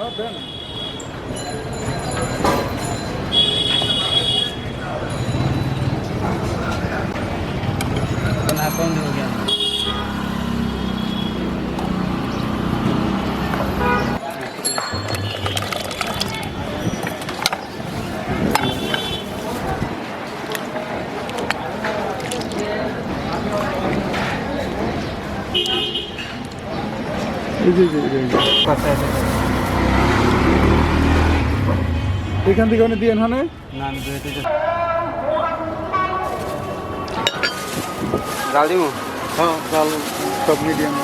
দেন कौन हो गया এখান থেকে অনেক দিয়ে এখানে না ডাল দিব হ্যাঁ ডাল সব মিডিয়াম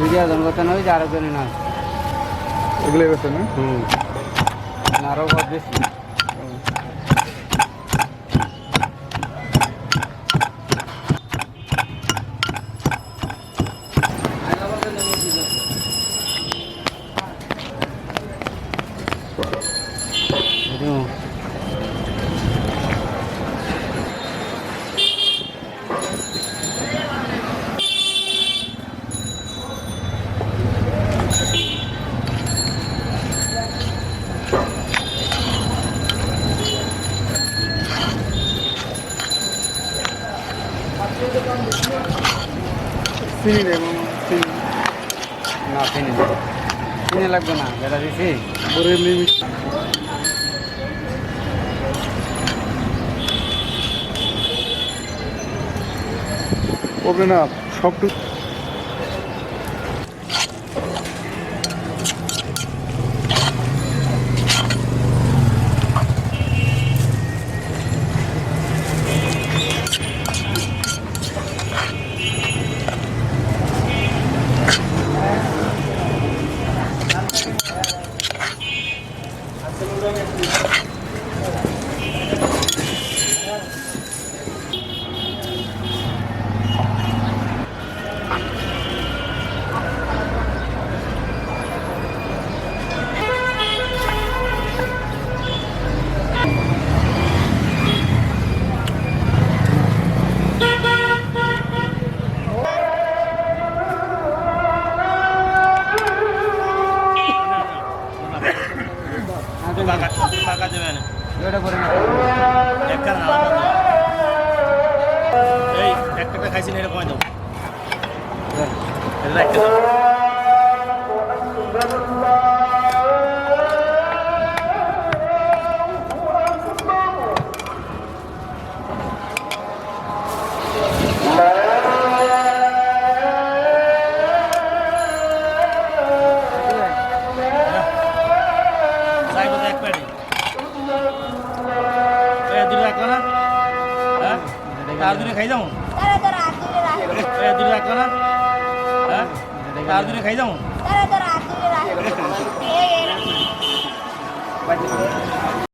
ভিডিও জনগত নয় যে আরো জনে না এগুলো বেছে না আরো বহুত বেশি চিনি নেই চিনি না চিনি লাগবে না যেটা দিছি বড়ই মিষ্টি ওপেন আপ সবটুকু টাকা দেবে না এটা করে না একটা না এই একটা খাইছি না এটা কয় দাও এটা একটা আর দূরে খাই যাও দূরে রাখলো না হ্যাঁ আর দূরে খাই যাও